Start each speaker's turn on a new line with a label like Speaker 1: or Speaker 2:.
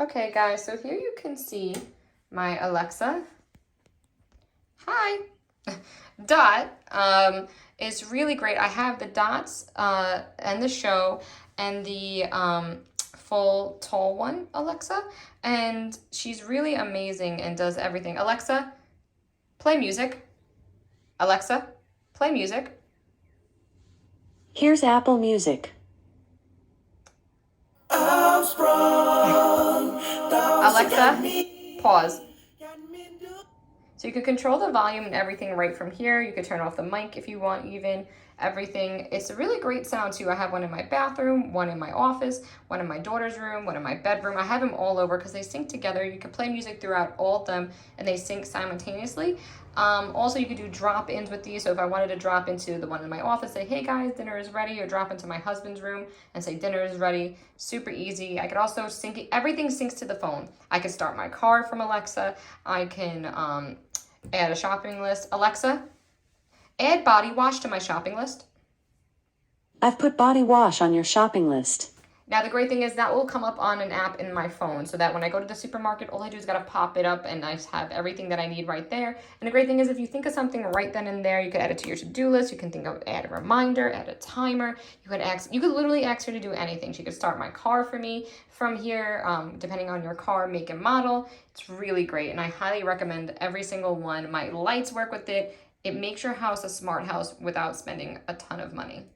Speaker 1: Okay, guys, so here you can see my Alexa. Hi. Dot is really great. I have the dots and the show and the full tall one, Alexa, and she's really amazing and does everything. Alexa, play music. Alexa, play music.
Speaker 2: Here's Apple Music.
Speaker 1: Alexa, pause. So you can control the volume and everything right from here. You could turn off the mic if you want, even everything. It's a really great sound too. I have one in my bathroom, one in my office, one in my daughter's room, one in my bedroom. I have them all over because they sync together. You can play music throughout all of them and they sync simultaneously. Also, you could do drop-ins with these. So if I wanted to drop into the one in my office, say, hey guys, dinner is ready, or drop into my husband's room and say dinner is ready. Super easy. I could also sync it. Everything syncs to the phone. I could start my car from Alexa. I can add a shopping list. Alexa, add body wash to my shopping list.
Speaker 2: I've put body wash on your shopping list.
Speaker 1: Now, the great thing is that will come up on an app in my phone so that when I go to the supermarket, all I do is gotta pop it up and I have everything that I need right there. And the great thing is if you think of something right then and there, you could add it to your to-do list. You can think of add a reminder, add a timer. You could literally ask her to do anything. She could start my car for me from here, depending on your car make and model. It's really great and I highly recommend every single one. My lights work with it. It makes your house a smart house without spending a ton of money.